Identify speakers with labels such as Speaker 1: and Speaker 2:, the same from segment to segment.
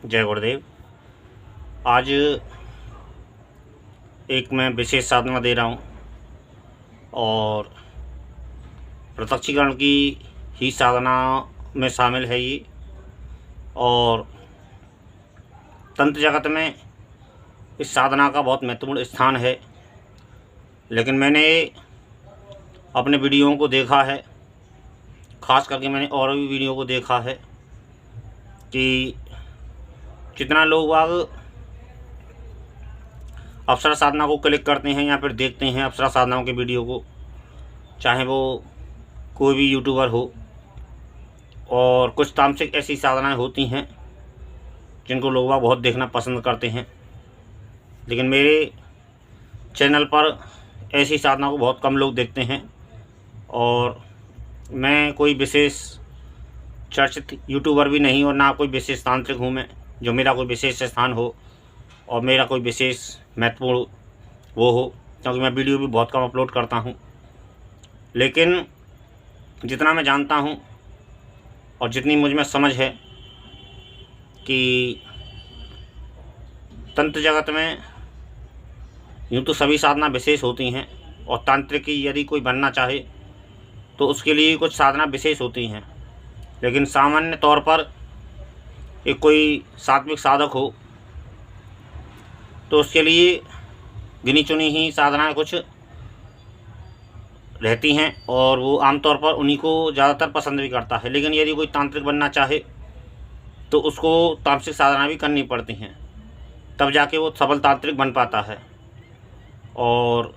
Speaker 1: जय गुरुदेव। आज एक मैं विशेष साधना दे रहा हूँ और प्रत्यक्षीकरण की ही साधना में शामिल है ये। और तंत्र जगत में इस साधना का बहुत महत्वपूर्ण स्थान है, लेकिन मैंने अपने वीडियोओं को देखा है, ख़ास करके मैंने और भी वीडियो को देखा है कि कितना लोग अप्सरा साधना को क्लिक करते हैं या फिर देखते हैं अप्सरा साधनाओं के वीडियो को, चाहे वो कोई भी यूट्यूबर हो। और कुछ तामसिक ऐसी साधनाएं होती हैं जिनको लोग बहुत देखना पसंद करते हैं, लेकिन मेरे चैनल पर ऐसी साधना को बहुत कम लोग देखते हैं। और मैं कोई विशेष चर्चित यूट्यूबर भी नहीं और ना कोई विशेष तांत्रिक हूँ मैं, जो मेरा कोई विशेष स्थान हो और मेरा कोई विशेष महत्वपूर्ण वो हो, क्योंकि मैं वीडियो भी बहुत कम अपलोड करता हूँ। लेकिन जितना मैं जानता हूँ और जितनी मुझ में समझ है कि तंत्र जगत में यूँ तो सभी साधना विशेष होती हैं, और तांत्रिक की यदि कोई बनना चाहे तो उसके लिए कुछ साधना विशेष होती हैं। लेकिन सामान्य तौर पर एक कोई सात्विक साधक हो तो उसके लिए गिनी चुनी ही साधनाएं कुछ रहती हैं और वो आमतौर पर उन्हीं को ज़्यादातर पसंद भी करता है। लेकिन यदि कोई तांत्रिक बनना चाहे तो उसको तामसिक साधना भी करनी पड़ती हैं, तब जाके वो सफल तांत्रिक बन पाता है। और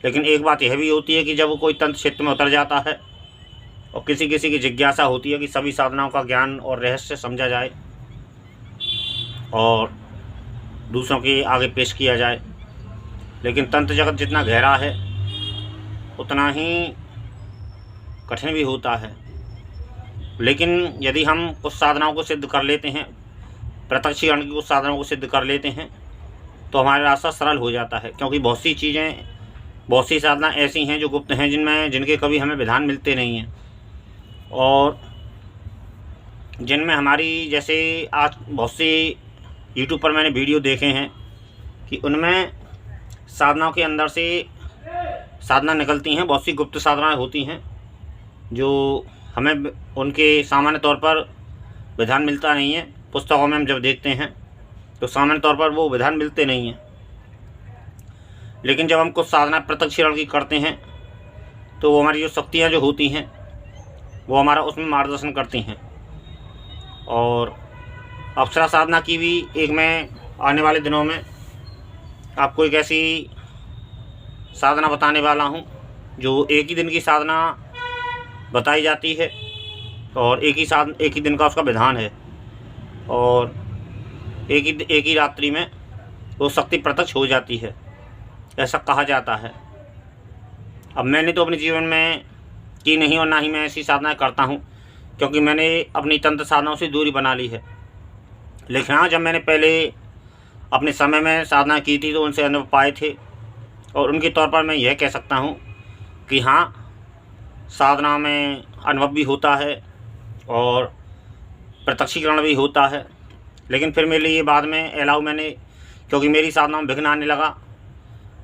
Speaker 1: लेकिन एक बात यह भी होती है कि जब वो कोई तंत्र क्षेत्र में उतर जाता है और किसी किसी की जिज्ञासा होती है कि सभी साधनाओं का ज्ञान और रहस्य समझा जाए और दूसरों के आगे पेश किया जाए, लेकिन तंत्र जगत जितना गहरा है उतना ही कठिन भी होता है। लेकिन यदि हम कुछ साधनाओं को सिद्ध कर लेते हैं, प्रत्यक्षीकरण की कुछ साधनाओं को सिद्ध कर लेते हैं, तो हमारा रास्ता सरल हो जाता है। क्योंकि बहुत सी चीज़ें, बहुत सी साधना ऐसी हैं जो गुप्त हैं, जिनके कभी हमें विधान मिलते नहीं हैं, और जिनमें हमारी, जैसे आज बहुत सी यूट्यूब पर मैंने वीडियो देखे हैं कि उनमें साधनाओं के अंदर से साधना निकलती हैं। बहुत सी गुप्त साधनाएं होती हैं जो हमें उनके सामान्य तौर पर विधान मिलता नहीं है। पुस्तकों में हम जब देखते हैं तो सामान्य तौर पर वो विधान मिलते नहीं हैं, लेकिन जब हम कुछ साधना प्रत्यक्षीकरण की करते हैं तो वो हमारी जो शक्तियाँ जो होती हैं वो हमारा उसमें मार्गदर्शन करती हैं। और अप्सरा साधना की भी एक मैं आने वाले दिनों में आपको एक ऐसी साधना बताने वाला हूँ जो एक ही दिन की साधना बताई जाती है और एक ही दिन का उसका विधान है, और एक ही रात्रि में वो शक्ति प्रत्यक्ष हो जाती है, ऐसा कहा जाता है। अब मैंने तो अपने जीवन में की नहीं और ना ही मैं ऐसी साधनाएं करता हूँ, क्योंकि मैंने अपनी तंत्र साधनाओं से दूरी बना ली है। लेकिन हाँ, जब मैंने पहले अपने समय में साधना की थी तो उनसे अनुभव पाए थे, और उनके तौर पर मैं यह कह सकता हूँ कि हाँ, साधना में अनुभव भी होता है और प्रत्यक्षीकरण भी होता है। लेकिन फिर मेरे लिए बाद में मैंने, क्योंकि मेरी साधना में विघ्न आने लगा,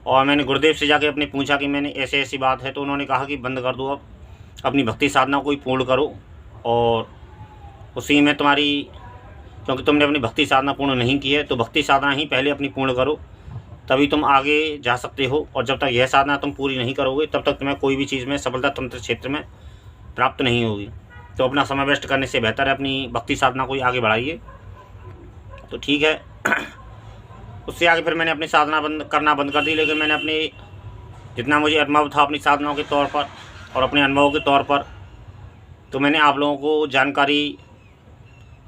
Speaker 1: और मैंने गुरुदेव से जाके अपने पूछा कि मैंने ऐसे ऐसी बात है, तो उन्होंने कहा कि बंद कर दो, अब अपनी भक्ति साधना को ही पूर्ण करो, और उसी में तुम्हारी, क्योंकि तुमने अपनी भक्ति साधना पूर्ण नहीं की है, तो भक्ति साधना ही पहले अपनी पूर्ण करो, तभी तुम आगे जा सकते हो। और जब तक यह साधना तुम पूरी नहीं करोगे तब तक तुम्हें कोई भी चीज़ में सफलता तंत्र क्षेत्र में प्राप्त नहीं होगी। तो अपना समय वेस्ट करने से बेहतर है अपनी भक्ति साधना को ही आगे बढ़ाइए। तो ठीक है, उससे आगे फिर मैंने अपनी साधना करना बंद कर दी। लेकिन मैंने अपने जितना मुझे अनुभव था अपनी साधनाओं के तौर पर और अपने अनुभवों के तौर पर, तो मैंने आप लोगों को जानकारी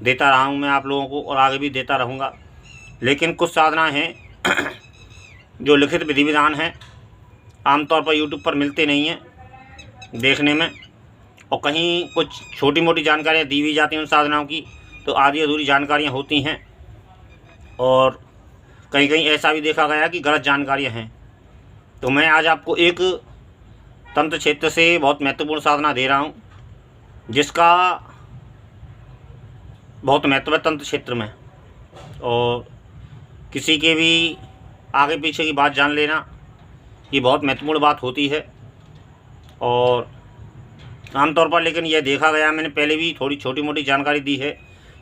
Speaker 1: देता रहा हूँ मैं आप लोगों को, और आगे भी देता रहूँगा। लेकिन कुछ साधना हैं जो लिखित विधि विधान हैं, आमतौर पर यूट्यूब पर मिलते नहीं हैं देखने में, और कहीं कुछ छोटी मोटी जानकारियाँ दी भी जाती हैं उन साधनाओं की, तो आधी अधूरी जानकारियाँ होती हैं, और कहीं कहीं ऐसा भी देखा गया कि गलत जानकारियाँ हैं। तो मैं आज आपको एक तंत्र क्षेत्र से बहुत महत्वपूर्ण साधना दे रहा हूँ जिसका बहुत महत्व है तंत्र क्षेत्र में। और किसी के भी आगे पीछे की बात जान लेना ये बहुत महत्वपूर्ण बात होती है। और आमतौर पर लेकिन यह देखा गया, मैंने पहले भी थोड़ी छोटी मोटी जानकारी दी है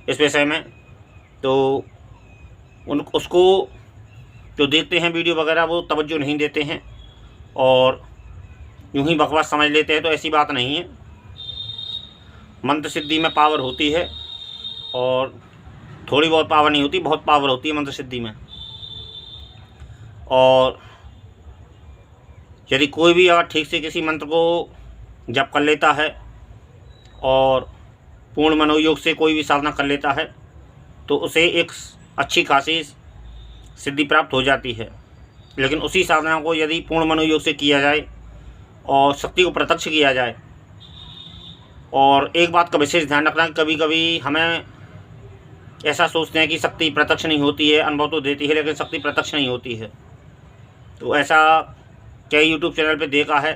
Speaker 1: इस विषय में, तो उसको जो देखते हैं वीडियो वगैरह वो तवज्जो नहीं देते हैं और यूं ही बकवास समझ लेते हैं। तो ऐसी बात नहीं है, मंत्र सिद्धि में पावर होती है और थोड़ी बहुत पावर नहीं होती, बहुत पावर होती है मंत्र सिद्धि में। और यदि कोई भी अगर ठीक से किसी मंत्र को जप कर लेता है और पूर्ण मनोयोग से कोई भी साधना कर लेता है तो उसे एक अच्छी खासी सिद्धि प्राप्त हो जाती है। लेकिन उसी साधना को यदि पूर्ण मनोयोग से किया जाए और शक्ति को प्रत्यक्ष किया जाए, और एक बात का विशेष ध्यान रखना, कभी कभी हमें ऐसा सोचते हैं कि शक्ति प्रत्यक्ष नहीं होती है, अनुभव तो देती है लेकिन शक्ति प्रत्यक्ष नहीं होती है। तो ऐसा कई यूट्यूब चैनल पे देखा है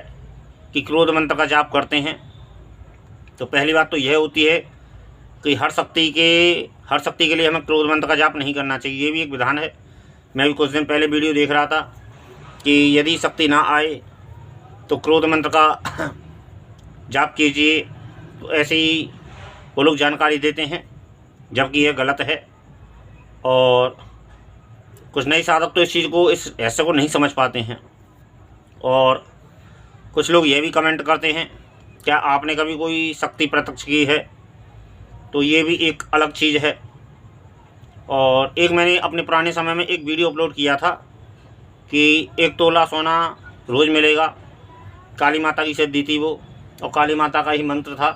Speaker 1: कि क्रोध मंत्र का जाप करते हैं। तो पहली बात तो यह होती है कि हर शक्ति के लिए हमें क्रोध मंत्र का जाप नहीं करना चाहिए, ये भी एक विधान है। मैं भी कुछ दिन पहले वीडियो देख रहा था कि यदि शक्ति ना आए तो क्रोध मंत्र का जाप कीजिए, तो ऐसे ही वो लोग जानकारी देते हैं, जबकि यह गलत है। और कुछ नए साधक तो इस चीज़ को, इस रहस्य को नहीं समझ पाते हैं। और कुछ लोग ये भी कमेंट करते हैं, क्या आपने कभी कोई शक्ति प्रत्यक्ष की है? तो ये भी एक अलग चीज़ है। और एक मैंने अपने पुराने समय में एक वीडियो अपलोड किया था कि 1 तोला सोना रोज़ मिलेगा, काली माता की सिद्धि थी वो, और काली माता का ही मंत्र था।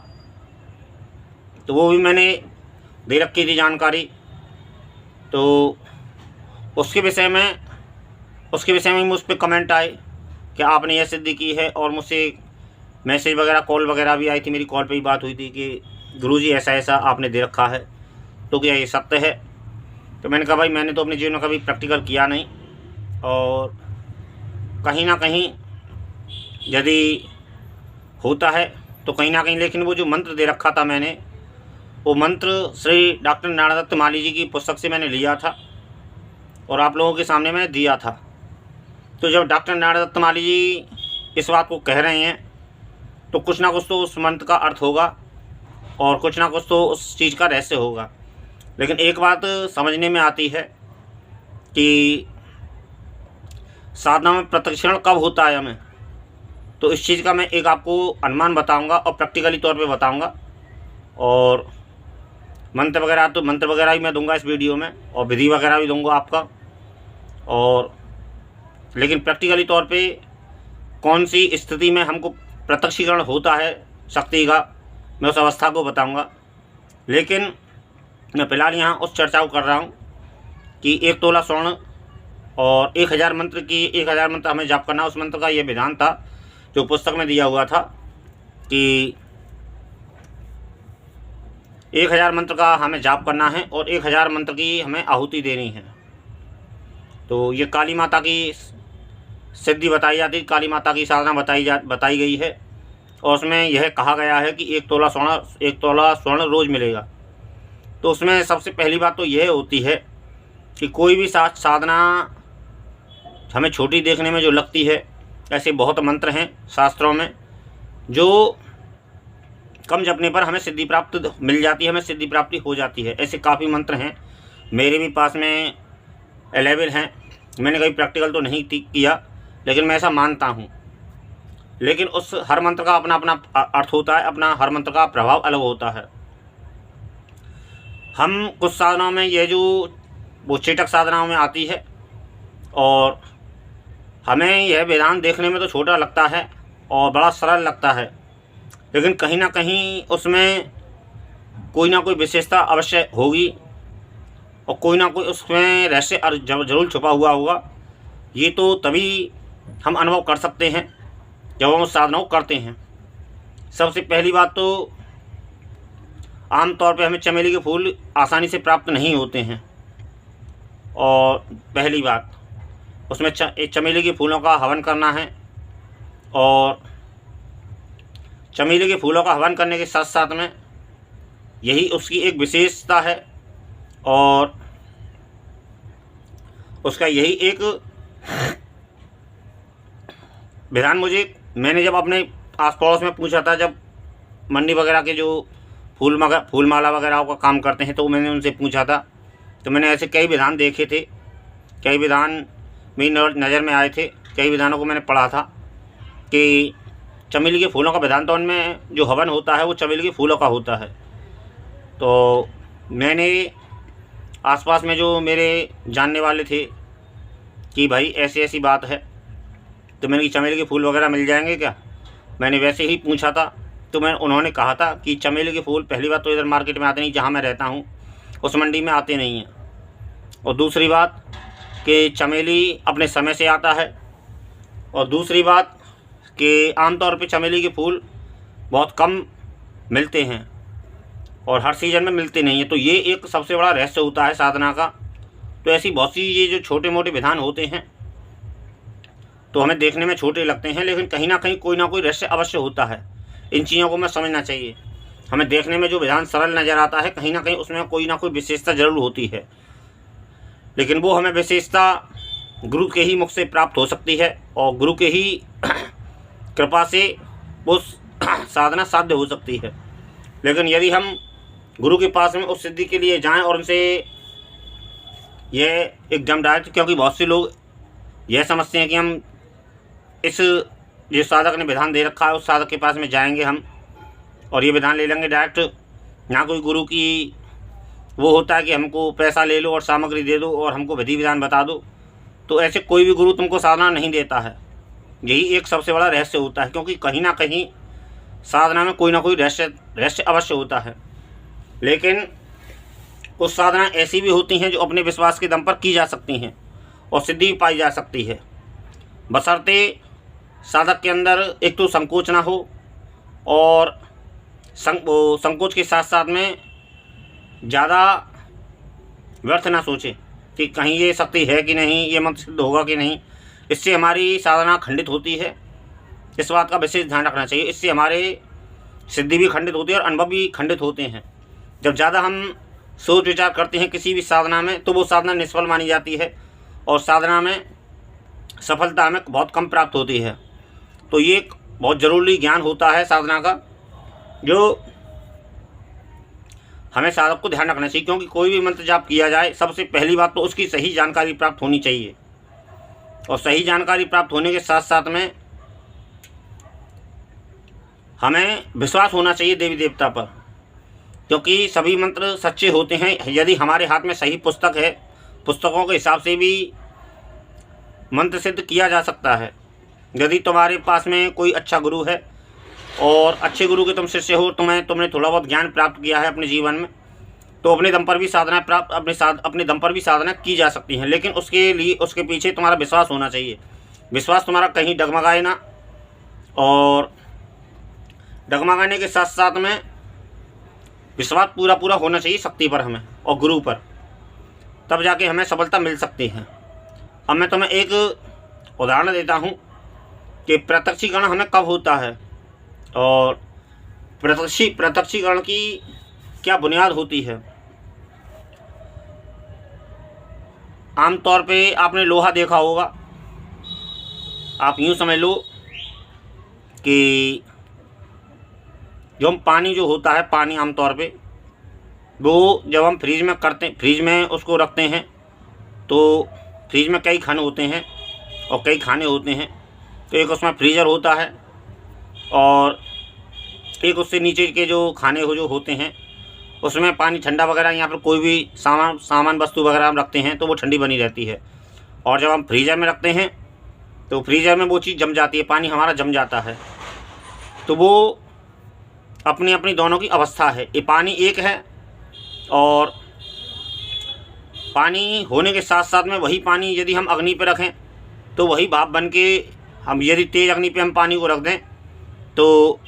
Speaker 1: तो वो भी मैंने दे रखी थी जानकारी। तो उसके विषय में मुझ पर कमेंट आए कि आपने यह सिद्धि की है, और मुझसे मैसेज वगैरह, कॉल वगैरह भी आई थी। मेरी कॉल पे ही बात हुई थी कि गुरुजी ऐसा ऐसा आपने दे रखा है, तो क्या ये सत्य है? तो मैंने कहा भाई मैंने तो अपने जीवन में कभी प्रैक्टिकल किया नहीं, और कहीं ना कहीं यदि होता है तो कहीं ना कहीं, लेकिन वो जो मंत्र दे रखा था मैंने, वो मंत्र श्री डॉक्टर नारायण दत्त माली जी की पुस्तक से मैंने लिया था और आप लोगों के सामने मैंने दिया था। तो जब डॉक्टर नारायण दत्त माली जी इस बात को कह रहे हैं तो कुछ ना कुछ तो उस मंत्र का अर्थ होगा और कुछ ना कुछ तो उस चीज़ का रहस्य होगा। लेकिन एक बात समझने में आती है कि साधना में प्रशिक्षण कब होता है हमें, तो इस चीज़ का मैं एक आपको अनुमान बताऊंगा और प्रैक्टिकली तौर पे बताऊंगा। और मंत्र वगैरह भी मैं दूंगा इस वीडियो में, और विधि वगैरह भी दूंगा आपका। और लेकिन प्रैक्टिकली तौर पे कौन सी स्थिति में हमको प्रत्यक्षीकरण होता है शक्ति का, मैं उस अवस्था को बताऊंगा। लेकिन मैं फ़िलहाल यहाँ उस चर्चा को कर रहा हूँ कि 1 तोला स्वर्ण और 1000 मंत्र हमें जाप करना। उस मंत्र का ये विधान था जो पुस्तक में दिया हुआ था कि 1000 मंत्र का हमें जाप करना है और 1000 मंत्र की हमें आहुति देनी है। तो ये काली माता की सिद्धि बताई जाती, काली माता की साधना बताई गई है, और उसमें यह कहा गया है कि 1 तोला स्वर्ण रोज़ मिलेगा। तो उसमें सबसे पहली बात तो यह होती है कि कोई भी साधना हमें छोटी देखने में जो लगती है, ऐसे बहुत मंत्र हैं शास्त्रों में जो कम जपने पर हमें सिद्धि प्राप्त मिल जाती है, हमें सिद्धि प्राप्ति हो जाती है। ऐसे काफ़ी मंत्र हैं, मेरे भी पास में अवेलेबल हैं। मैंने कभी प्रैक्टिकल तो नहीं किया, लेकिन मैं ऐसा मानता हूँ। लेकिन उस हर मंत्र का अपना अपना अर्थ होता है, अपना हर मंत्र का प्रभाव अलग होता है। हम कुछ साधनाओं में ये जो वो चेटक साधनाओं में आती है, और हमें यह विधान देखने में तो छोटा लगता है और बड़ा सरल लगता है, लेकिन कहीं ना कहीं उसमें कोई ना कोई विशेषता अवश्य होगी और कोई ना कोई उसमें रहस्य जरूर छुपा हुआ होगा। ये तो तभी हम अनुभव कर सकते हैं जब हम उस साधना को करते हैं। सबसे पहली बात तो आम तौर पे हमें चमेली के फूल आसानी से प्राप्त नहीं होते हैं, और पहली बात उसमें चमेली के फूलों का हवन करना है। और चमेली के फूलों का हवन करने के साथ साथ में यही उसकी एक विशेषता है। और उसका यही एक विधान मैंने जब अपने आस पड़ोस में पूछा था, जब मंडी वगैरह के जो फूल माला वगैरह का काम करते हैं, तो मैंने उनसे पूछा था, तो मैंने ऐसे कई विधान देखे थे, कई विधान मेरी नज़र में आए थे, कई विधानों को मैंने पढ़ा था कि चमेली के फूलों का विधान, तो उनमें जो हवन होता है वो चमेली के फूलों का होता है। तो मैंने आसपास में जो मेरे जानने वाले थे कि भाई ऐसी ऐसी बात है, तो मैंने कि चमेली के फूल वगैरह मिल जाएंगे क्या, मैंने वैसे ही पूछा था। तो उन्होंने कहा था कि चमेली के फूल पहली बात तो इधर मार्केट में आते नहीं, जहाँ मैं रहता हूँ उस मंडी में आते नहीं हैं, और दूसरी बात कि चमेली अपने समय से आता है, और दूसरी बात कि आमतौर पे चमेली के फूल बहुत कम मिलते हैं और हर सीज़न में मिलते नहीं हैं। तो ये एक सबसे बड़ा रहस्य होता है साधना का। तो ऐसी बहुत सी ये जो छोटे मोटे विधान होते हैं तो हमें देखने में छोटे लगते हैं, लेकिन कहीं ना कहीं कोई ना कोई रहस्य अवश्य होता है। इन चीज़ों को हमें समझना चाहिए। हमें देखने में जो विधान सरल नज़र आता है, कहीं ना कहीं उसमें कोई ना कोई विशेषता ज़रूर होती है, लेकिन वो हमें विशेषता गुरु के ही मुख से प्राप्त हो सकती है, और गुरु के ही कृपा से वो साधना साध्य हो सकती है। लेकिन यदि हम गुरु के पास में उस सिद्धि के लिए जाएं और उनसे यह एक जम डायरेक्ट, क्योंकि बहुत से लोग यह समझते हैं कि हम जिस साधक ने विधान दे रखा है उस साधक के पास में जाएंगे हम और ये विधान ले लेंगे डायरेक्ट। ना कोई गुरु की वो होता है कि हमको पैसा ले लो और सामग्री दे दो और हमको विधि विधान बता दो। तो ऐसे कोई भी गुरु तुमको साधना नहीं देता है। यही एक सबसे बड़ा रहस्य होता है, क्योंकि कहीं ना कहीं साधना में कोई ना कोई रहस्य अवश्य होता है। लेकिन कुछ साधना ऐसी भी होती हैं जो अपने विश्वास के दम पर की जा सकती हैं और सिद्धि भी पाई जा सकती है, बशर्ते साधक के अंदर एक तो संकोच ना हो और संकोच के साथ साथ में ज़्यादा व्यर्थ ना सोचे कि कहीं ये शक्ति है कि नहीं, ये मंत्र सिद्ध होगा कि नहीं। इससे हमारी साधना खंडित होती है। इस बात का विशेष ध्यान रखना चाहिए। इससे हमारे सिद्धि भी खंडित होती है और अनुभव भी खंडित होते हैं। जब ज़्यादा हम सोच विचार करते हैं किसी भी साधना में, तो वो साधना निष्फल मानी जाती है और साधना में सफलता हमें बहुत कम प्राप्त होती है। तो ये एक बहुत ज़रूरी ज्ञान होता है साधना का, जो हमें साधक को ध्यान रखना चाहिए। क्योंकि कोई भी मंत्र जाप किया जाए, सबसे पहली बात तो उसकी सही जानकारी प्राप्त होनी चाहिए, और सही जानकारी प्राप्त होने के साथ साथ में हमें विश्वास होना चाहिए देवी देवता पर, क्योंकि सभी मंत्र सच्चे होते हैं यदि हमारे हाथ में सही पुस्तक है। पुस्तकों के हिसाब से भी मंत्र सिद्ध किया जा सकता है। यदि तुम्हारे पास में कोई अच्छा गुरु है और अच्छे गुरु के तुम शिष्य हो, तुमने थोड़ा बहुत ज्ञान प्राप्त किया है अपने जीवन में, तो अपने दम पर भी साधना अपने दम पर भी साधना की जा सकती है। लेकिन उसके लिए उसके पीछे तुम्हारा विश्वास होना चाहिए। विश्वास तुम्हारा कहीं डगमगाए ना, और डगमगाने के साथ साथ में विश्वास पूरा होना चाहिए शक्ति पर हमें और गुरु पर, तब जाके हमें सफलता मिल सकती है। अब मैं तुम्हें एक उदाहरण देता हूँ कि प्रत्यक्षीकरण हमें कब होता है और प्रत्यक्षीकरण की क्या बुनियाद होती है। आमतौर पे आपने लोहा देखा होगा। आप यूँ समझ लो कि जो हम पानी जो होता है, पानी आमतौर पे वो जब हम फ्रीज में उसको रखते हैं, तो फ्रीज में कई खन होते हैं और कई खाने होते हैं। तो एक उसमें फ्रीज़र होता है और एक उससे नीचे के जो खाने जो होते हैं उसमें पानी ठंडा वगैरह, यहाँ पर कोई भी सामान वस्तु वगैरह हम रखते हैं तो वो ठंडी बनी रहती है। और जब हम फ्रीज़र में रखते हैं तो फ्रीज़र में वो चीज़ जम जाती है, पानी हमारा जम जाता है। तो वो अपनी अपनी दोनों की अवस्था है। ये पानी एक है और पानी होने के साथ साथ में वही पानी यदि हम अग्नि पर रखें तो वही भाप बन के, हम यदि तेज़ अग्नि पे हम पानी को रख दें तो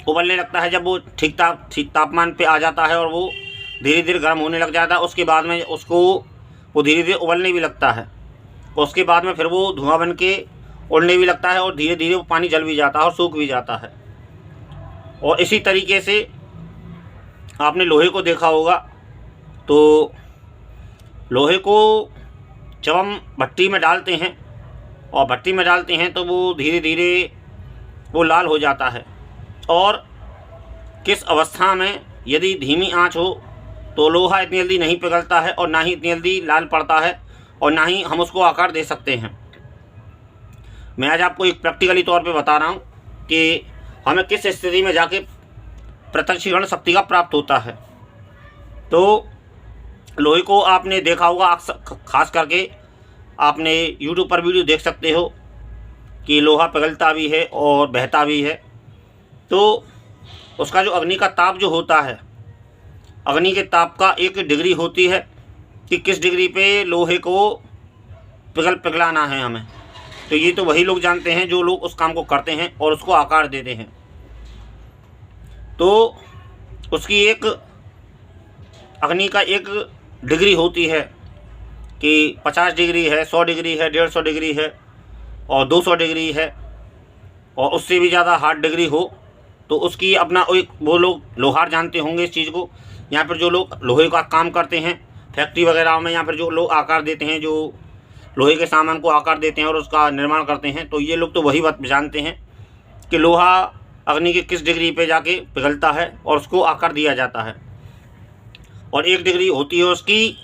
Speaker 1: उबलने लगता है। जब वो ठीक तापमान पे आ जाता है और वो धीरे धीरे गर्म होने लग जाता है, उसके बाद में वो धीरे धीरे उबलने भी लगता है। उसके बाद में फिर वो धुआं बन के उड़ने भी लगता है और धीरे धीरे वो पानी जल भी जाता है और सूख भी जाता है। और इसी तरीके से आपने लोहे को देखा होगा। तो लोहे को जब हम भट्टी में डालते हैं और भट्टी में डालते हैं तो वो धीरे धीरे वो लाल हो जाता है। और किस अवस्था में यदि धीमी आंच हो तो लोहा इतनी जल्दी नहीं पिघलता है और ना ही इतनी जल्दी लाल पड़ता है और ना ही हम उसको आकार दे सकते हैं। मैं आज आपको एक प्रैक्टिकली तौर पे बता रहा हूँ कि हमें किस स्थिति में जाके प्रत्यक्षीकरण शक्ति का प्राप्त होता है। तो लोहे को आपने देखा होगा, खास करके आपने YouTube पर वीडियो देख सकते हो कि लोहा पिघलता भी है और बहता भी है। तो उसका जो अग्नि का ताप जो होता है, अग्नि के ताप का एक डिग्री होती है कि किस डिग्री पे लोहे को पिघलाना है हमें। तो ये तो वही लोग जानते हैं जो लोग उस काम को करते हैं और उसको आकार देते हैं। तो उसकी एक अग्नि का एक डिग्री होती है कि 50 डिग्री है, 100 डिग्री है, 150 डिग्री है और 200 डिग्री है और उससे भी ज़्यादा हार्ड डिग्री हो तो उसकी अपना एक वो लोग लोहार जानते होंगे इस चीज़ को। यहाँ पर जो लोग लोहे का काम करते हैं फैक्ट्री वगैरह में, यहाँ पर जो लोग आकार देते हैं, जो लोहे के सामान को आकार देते हैं और उसका निर्माण करते हैं, तो ये लोग तो वही बात जानते हैं कि लोहा अग्नि के किस डिग्री पे जाके पिघलता है और उसको आकार दिया जाता है। और एक डिग्री होती है उसकी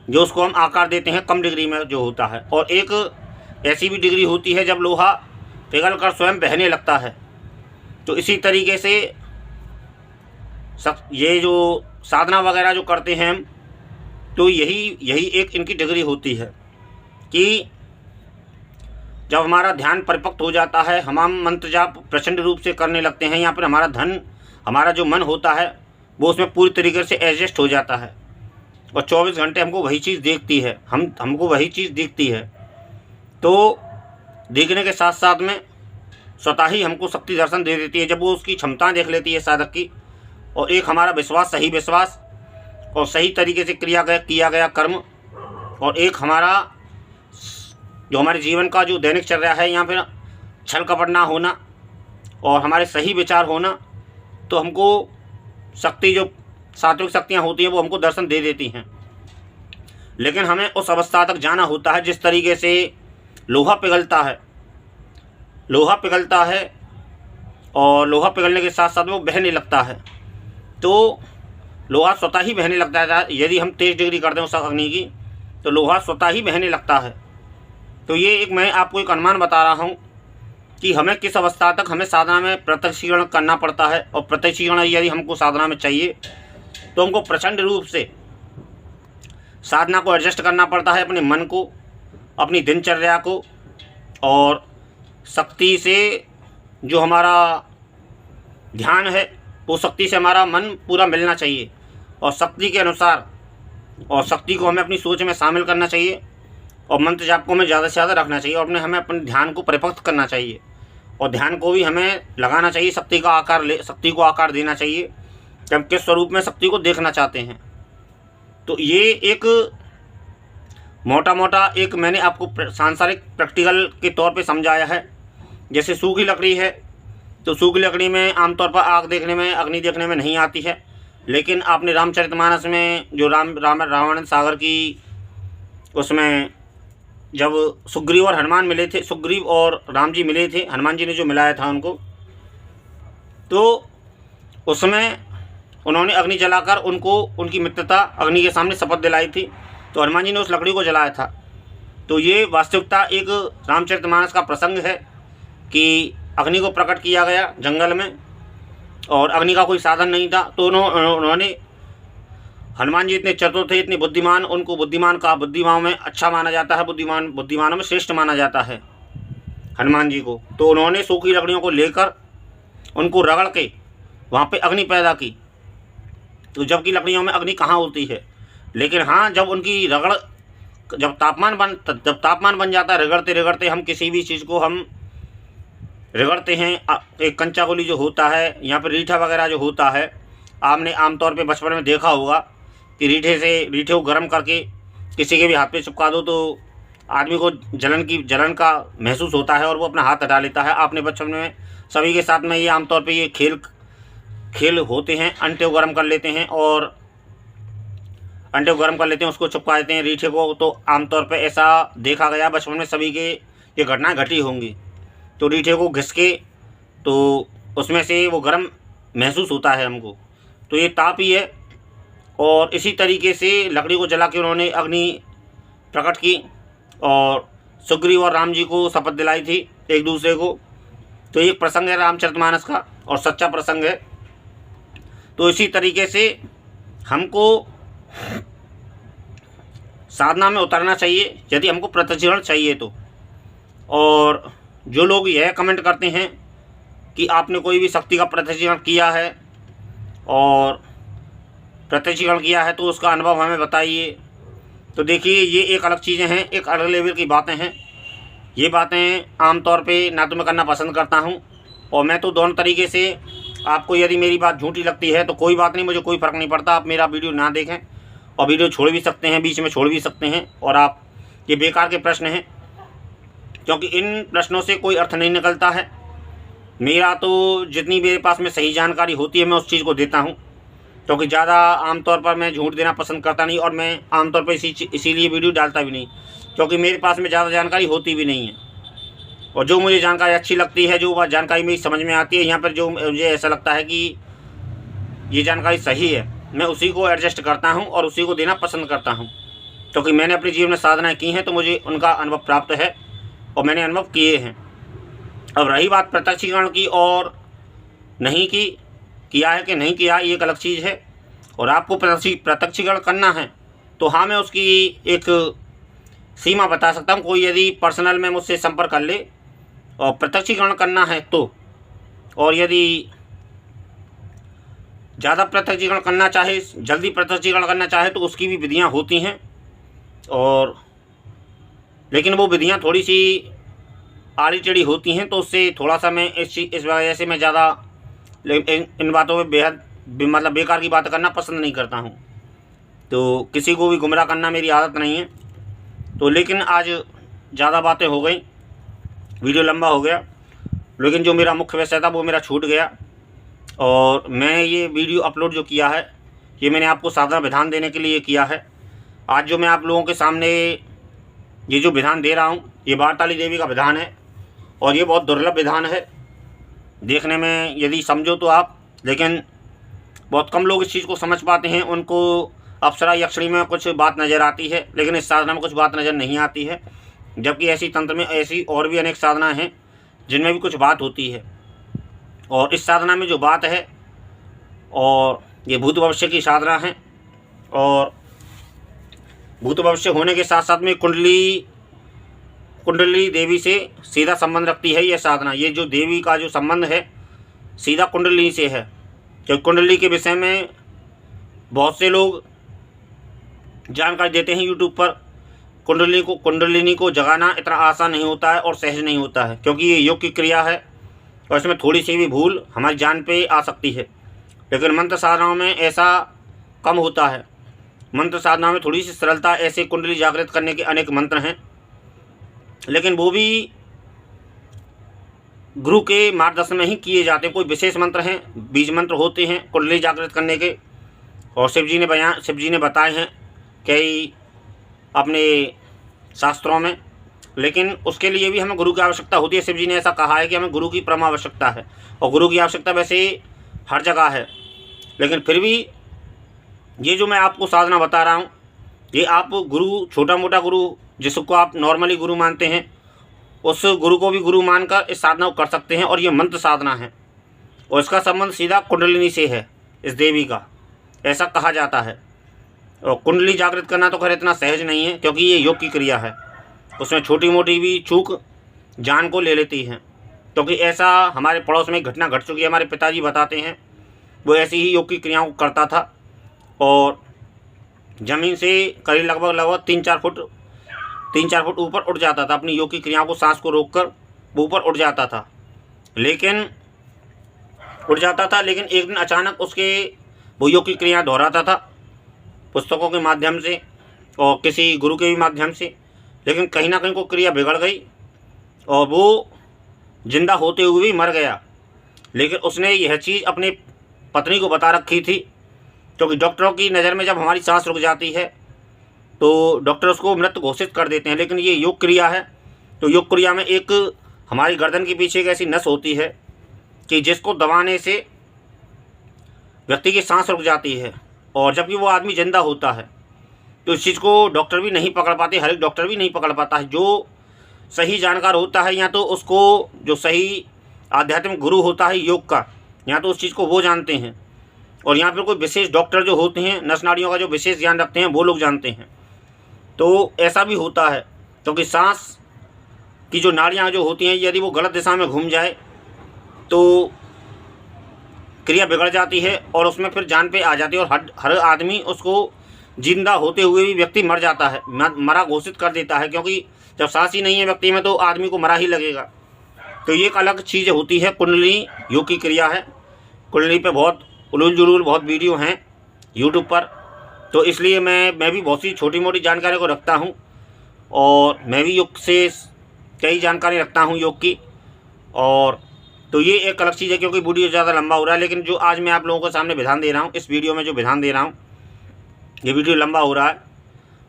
Speaker 1: जो उसको हम आकार देते हैं कम डिग्री में जो होता है, और एक ऐसी भी डिग्री होती है जब लोहा पिघल कर स्वयं बहने लगता है। तो इसी तरीके से ये जो साधना वगैरह जो करते हैं हम, तो यही एक इनकी डिग्री होती है कि जब हमारा ध्यान परिपक्व हो जाता है, हम मंत्र जाप प्रचंड रूप से करने लगते हैं, यहाँ पर हमारा जो मन होता है वो उसमें पूरी तरीके से एडजस्ट हो जाता है और 24 घंटे हमको वही चीज़ देखती है, हमको वही चीज़ दिखती है। तो देखने के साथ साथ में स्वतः ही हमको शक्ति दर्शन दे देती है जब वो उसकी क्षमता देख लेती है साधक की, और एक हमारा विश्वास, सही विश्वास और सही तरीके से किया गया कर्म, और एक हमारा जो हमारे जीवन का जो दैनिक चल रहा है, यहाँ पर छल कपट ना होना और हमारे सही विचार होना, तो हमको शक्ति जो सात्विक शक्तियाँ होती हैं वो हमको दर्शन दे देती हैं। लेकिन हमें उस अवस्था तक जाना होता है जिस तरीके से लोहा पिघलता है और लोहा पिघलने के साथ साथ वो बहने लगता है। तो लोहा स्वतः ही बहने लगता है। यदि हम 23 डिग्री करते हैं उस अग्नि की तो लोहा स्वतः ही बहने लगता है। तो ये एक मैं आपको एक अनुमान बता रहा हूँ कि हमें किस अवस्था तक हमें साधना में प्रत्यक्षीकरण करना पड़ता है। और प्रत्यक्षीकरण यदि हमको साधना में चाहिए तो हमको प्रचंड रूप से साधना को एडजस्ट करना पड़ता है, अपने मन को, अपनी दिनचर्या को, और शक्ति से जो हमारा ध्यान है वो शक्ति से हमारा मन पूरा मिलना चाहिए और शक्ति के अनुसार, और शक्ति को हमें अपनी सोच में शामिल करना चाहिए और मंत्र जाप को हमें ज़्यादा से ज़्यादा रखना चाहिए और हमें अपने ध्यान को परिपक्व करना चाहिए और ध्यान को भी हमें लगाना चाहिए, शक्ति को आकार देना चाहिए कि हम किस स्वरूप में शक्ति को देखना चाहते हैं। तो ये एक मोटा एक मैंने आपको सांसारिक प्रैक्टिकल के तौर पे समझाया है। जैसे सूखी लकड़ी है तो सूखी लकड़ी में आमतौर पर आग देखने में, अग्नि देखने में नहीं आती है, लेकिन आपने रामचरितमानस में जो रामानंद सागर की उसमें जब सुग्रीव और हनुमान मिले थे, सुग्रीव और राम जी मिले थे, हनुमान जी ने जो मिलाया था उनको, तो उसमें उन्होंने अग्नि जलाकर उनको उनकी मित्रता अग्नि के सामने शपथ दिलाई थी, तो हनुमान जी ने उस लकड़ी को जलाया था। तो ये वास्तविकता एक रामचरितमानस का प्रसंग है कि अग्नि को प्रकट किया गया जंगल में और अग्नि का कोई साधन नहीं था। तो उन्होंने हनुमान जी इतने चतुर थे, इतने बुद्धिमान, उनको बुद्धिमानों में अच्छा माना जाता है, बुद्धिमानों में श्रेष्ठ माना जाता है हनुमान जी को। तो उन्होंने सूखी लकड़ियों को लेकर उनको रगड़ के वहाँ पे अग्नि पैदा की। तो जबकि लकड़ियों में अग्नि कहाँ होती है, लेकिन हाँ जब तापमान बन जाता है, रगड़ते हम किसी भी चीज़ को हम रगड़ते हैं। एक कंचा गोली जो होता है, यहाँ पर रीठा वगैरह जो होता है, आपने आमतौर पे बचपन में देखा होगा कि रीठे को गर्म करके किसी के भी हाथ पे चिपका दो तो आदमी को जलन का महसूस होता है और वो अपना हाथ हटा लेता है। आपने बचपन में सभी के साथ में ये आमतौर पे ये खेल होते हैं, अंटे को गर्म कर लेते हैं और अंडे को गर्म कर लेते हैं, उसको चिपका देते हैं रीठे को। तो आमतौर पे ऐसा देखा गया, बचपन में सभी के ये घटनाएं घटी होंगी। तो रीठे को घिस के तो उसमें से वो गर्म महसूस होता है हमको, तो ये ताप ही है। और इसी तरीके से लकड़ी को जला के उन्होंने अग्नि प्रकट की और सुग्रीव और राम जी को शपथ दिलाई थी एक दूसरे को। तो एक प्रसंग है रामचरितमानस का और सच्चा प्रसंग है। तो इसी तरीके से हमको साधना में उतरना चाहिए यदि हमको प्रत्यक्षीकरण चाहिए तो। और जो लोग यह कमेंट करते हैं कि आपने कोई भी शक्ति का प्रत्यक्षीकरण किया है और प्रत्यक्षीकरण किया है तो उसका अनुभव हमें बताइए, तो देखिए ये एक अलग चीज़ें हैं, एक अलग लेवल की बातें हैं। ये बातें आमतौर पे ना तो मैं करना पसंद करता हूँ, और मैं तो दोनों तरीके से, आपको यदि मेरी बात झूठी लगती है तो कोई बात नहीं, मुझे कोई फ़र्क नहीं पड़ता। आप मेरा वीडियो ना देखें और वीडियो छोड़ भी सकते हैं, बीच में छोड़ भी सकते हैं। और आप, ये बेकार के प्रश्न हैं क्योंकि इन प्रश्नों से कोई अर्थ नहीं निकलता है। मेरा तो जितनी मेरे पास में सही जानकारी होती है मैं उस चीज़ को देता हूँ, क्योंकि ज़्यादा आमतौर पर मैं झूठ देना पसंद करता नहीं। और मैं आमतौर पर इसीलिए वीडियो डालता भी नहीं, क्योंकि मेरे पास में ज़्यादा जानकारी होती भी नहीं है। और जो मुझे जानकारी अच्छी लगती है, जो बात जानकारी मेरी समझ में आती है, यहाँ पर जो मुझे ऐसा लगता है कि ये जानकारी सही है, मैं उसी को एडजस्ट करता हूँ और उसी को देना पसंद करता हूँ। क्योंकि मैंने अपने जीवन में साधनाएँ की हैं तो मुझे उनका अनुभव प्राप्त है और मैंने अनुभव किए हैं। अब रही बात प्रत्यक्षीकरण की और नहीं की, किया है कि नहीं किया, ये एक अलग चीज़ है। और आपको प्रत्यक्षीकरण करना है तो हाँ, मैं उसकी एक सीमा बता सकता हूँ। कोई यदि पर्सनल में मुझसे संपर्क कर ले और प्रत्यक्षीकरण करना है तो, और यदि ज़्यादा प्रत्यक्षीकरण करना चाहे, जल्दी प्रत्यक्षीकरण करना चाहे तो उसकी भी विधियाँ होती हैं। और लेकिन वो विधियाँ थोड़ी सी आड़ी टेढ़ी होती हैं, तो उससे थोड़ा सा मैं इस वजह से मैं ज़्यादा इन बातों में बेहद मतलब बेकार की बात करना पसंद नहीं करता हूँ। तो किसी को भी गुमराह करना मेरी आदत नहीं है। तो लेकिन आज ज़्यादा बातें हो गई, वीडियो लंबा हो गया, लेकिन जो मेरा मुख्य विषय था वो मेरा छूट गया। और मैं ये वीडियो अपलोड जो किया है, ये मैंने आपको साधना विधान देने के लिए किया है। आज जो मैं आप लोगों के सामने ये जो विधान दे रहा हूँ, ये वार्ताली देवी का विधान है और ये बहुत दुर्लभ विधान है देखने में, यदि समझो तो आप। लेकिन बहुत कम लोग इस चीज़ को समझ पाते हैं। उनको अप्सरा यक्षिणी में कुछ बात नज़र आती है, लेकिन इस साधना में कुछ बात नज़र नहीं आती है। जबकि ऐसी तंत्र में ऐसी और भी अनेक साधना हैं जिनमें भी कुछ बात होती है। और इस साधना में जो बात है, और ये भूत भविष्य की साधना है, और भूत भविष्य होने के साथ साथ में कुंडली देवी से सीधा संबंध रखती है ये साधना। ये जो देवी का जो संबंध है सीधा कुंडली से है। क्योंकि कुंडली के विषय में बहुत से लोग जानकारी देते हैं यूट्यूब पर। कुंडलिनी को जगाना इतना आसान नहीं होता है और सहज नहीं होता है, क्योंकि ये योग की क्रिया है और इसमें थोड़ी सी भी भूल हमारी जान पे आ सकती है। लेकिन मंत्र साधनाओं में ऐसा कम होता है। मंत्र साधना में थोड़ी सी सरलता, ऐसे कुंडली जागृत करने के अनेक मंत्र हैं, लेकिन वो भी गुरु के मार्गदर्शन में ही किए जाते हैं। कोई विशेष मंत्र हैं, बीज मंत्र होते हैं कुंडली जागृत करने के, और शिव जी ने बताए हैं कई अपने शास्त्रों में। लेकिन उसके लिए भी हमें गुरु की आवश्यकता होती है। शिव जी ने ऐसा कहा है कि हमें गुरु की परम आवश्यकता है, और गुरु की आवश्यकता वैसे हर जगह है। लेकिन फिर भी ये जो मैं आपको साधना बता रहा हूँ, ये आप गुरु, छोटा मोटा गुरु जिसको आप नॉर्मली गुरु मानते हैं, उस गुरु को भी गुरु मानकर इस साधना को कर सकते हैं। और ये मंत्र साधना है और इसका संबंध सीधा कुंडलिनी से है, इस देवी का, ऐसा कहा जाता है। और कुंडली जागृत करना तो खैर इतना सहज नहीं है, क्योंकि ये योग की क्रिया है। उसमें छोटी मोटी भी चूक जान को ले लेती है। क्योंकि ऐसा हमारे पड़ोस में घटना घट चुकी है। हमारे पिताजी बताते हैं, वो ऐसी ही योग की क्रियाओं को करता था और ज़मीन से करीब लगभग 3-4 फुट ऊपर उठ जाता था। अपनी योग की क्रियाओं को, सांस को रोककर वो ऊपर उठ जाता था। लेकिन एक दिन अचानक वो योग की क्रिया दोहराता था, पुस्तकों के माध्यम से और किसी गुरु के भी माध्यम से। लेकिन कहीं ना कहीं को क्रिया बिगड़ गई और वो जिंदा होते हुए भी मर गया। लेकिन उसने यह चीज़ अपनी पत्नी को बता रखी थी क्योंकि डॉक्टरों की नज़र में जब हमारी सांस रुक जाती है तो डॉक्टर उसको मृत घोषित कर देते हैं। लेकिन ये योग क्रिया है, तो योग क्रिया में एक हमारी गर्दन के पीछे एक ऐसी नस होती है कि जिसको दबाने से व्यक्ति की सांस रुक जाती है, और जबकि वो आदमी जिंदा होता है। तो इस चीज़ को डॉक्टर भी नहीं पकड़ पाते, हर एक डॉक्टर भी नहीं पकड़ पाता है। जो सही जानकार होता है, या तो उसको जो सही आध्यात्मिक गुरु होता है योग का, या तो उस चीज़ को वो जानते हैं, और यहाँ पर कोई विशेष डॉक्टर जो होते हैं नस नाड़ियों का जो विशेष ज्ञान रखते हैं वो लोग जानते हैं। तो ऐसा भी होता है, क्योंकि सांस की जो नाड़ियाँ जो होती हैं यदि वो गलत दिशा में घूम जाए तो क्रिया बिगड़ जाती है और उसमें फिर जान पे आ जाती है, और हर आदमी उसको जिंदा होते हुए भी व्यक्ति मर जाता है, मरा घोषित कर देता है। क्योंकि जब सांस ही नहीं है व्यक्ति में तो आदमी को मरा ही लगेगा। तो ये एक अलग चीज़ होती है, कुंडली योग की क्रिया है। कुंडली पे बहुत उलूल जुलूल बहुत वीडियो हैं यूट्यूब पर, तो इसलिए मैं भी बहुत सी छोटी मोटी जानकारी को रखता हूँ, और मैं भी योग से कई जानकारी रखता हूँ योग की। और तो ये एक अलग चीज़ है, क्योंकि वीडियो ज़्यादा लंबा हो रहा है। लेकिन जो आज मैं आप लोगों के सामने विधान दे रहा हूँ, इस वीडियो में जो विधान दे रहा हूँ, ये वीडियो लंबा हो रहा है,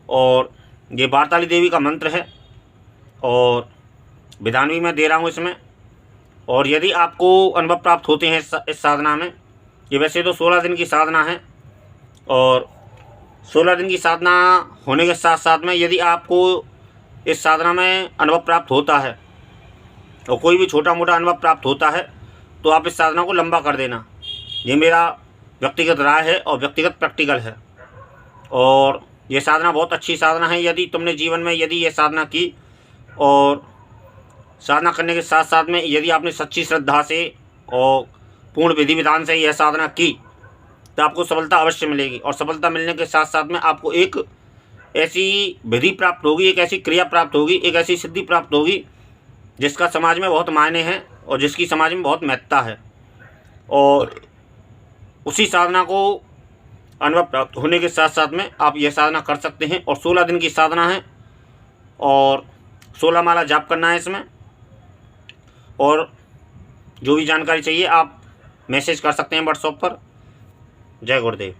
Speaker 1: और ये वार्ताली देवी का मंत्र है, और विधान भी मैं दे रहा हूँ इसमें। और यदि आपको अनुभव प्राप्त होते हैं इस साधना में, ये वैसे तो 16 दिन की साधना है, और 16 दिन की साधना होने के साथ साथ में यदि आपको इस साधना में अनुभव प्राप्त होता है, और कोई भी छोटा मोटा अनुभव प्राप्त होता है, तो आप इस साधना को लंबा कर देना। ये मेरा व्यक्तिगत राय है और व्यक्तिगत प्रैक्टिकल है। और ये साधना बहुत अच्छी साधना है। यदि तुमने जीवन में यदि ये साधना की, और साधना करने के साथ साथ में यदि आपने सच्ची श्रद्धा से और पूर्ण विधि विधान से यह साधना की, तो आपको सफलता अवश्य मिलेगी। और सफलता मिलने के साथ साथ में आपको एक ऐसी विधि प्राप्त होगी, एक ऐसी क्रिया प्राप्त होगी, एक ऐसी सिद्धि प्राप्त होगी जिसका समाज में बहुत मायने हैं और जिसकी समाज में बहुत महत्ता है। और उसी साधना को अनुभव प्राप्त होने के साथ साथ में आप यह साधना कर सकते हैं। और 16 दिन की साधना है, और 16 माला जाप करना है इसमें। और जो भी जानकारी चाहिए आप मैसेज कर सकते हैं व्हाट्सएप पर। जय गुरुदेव।